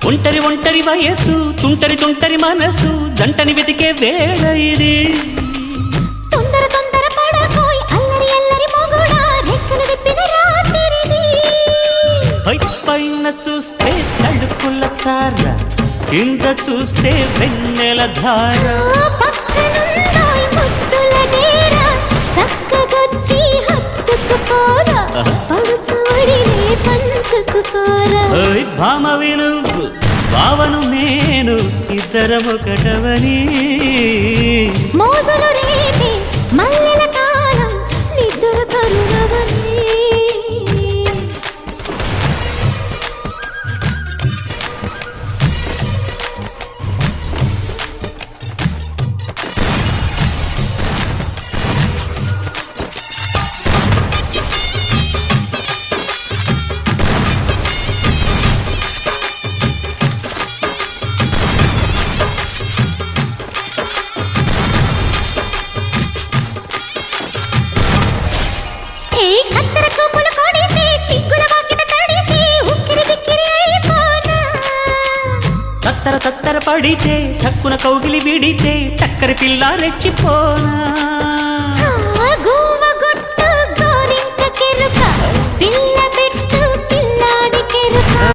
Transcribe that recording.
ఒంటరి ఒంటరి వయస్సు తుంటరి తుంటరి మనసు జంటని వెతికే వేళ ఇది తొందర తొందర పడకోయ్ అల్లరి అల్లరి మొగుడా రెక్కలు విప్పిన రాత్రిది పైన చూస్తే తడుకుల తార కింద చూస్తే వెన్నెల ధార పక్కనుందాయ్ ముద్దుల డేరా చక్కగొచ్చి హత్తుకుపోరా పడుచుడినే పంచుకుపోరా ఓయ్ భామ వినుగు భావను నేను ఇద్దరమొకటవని మోజులు రేపే మల్లెల కాలం నిద్ర కరుణవని కత్తెర చూపులు కొడితే సిగ్గుల వాకిట తడిచి ఉక్కిరి బిక్కిరి అయిపోనా తత్తర తత్తర పడితే చక్కున కౌగిలి విడితే చక్కరి పిల్ల రెచ్చిపోనా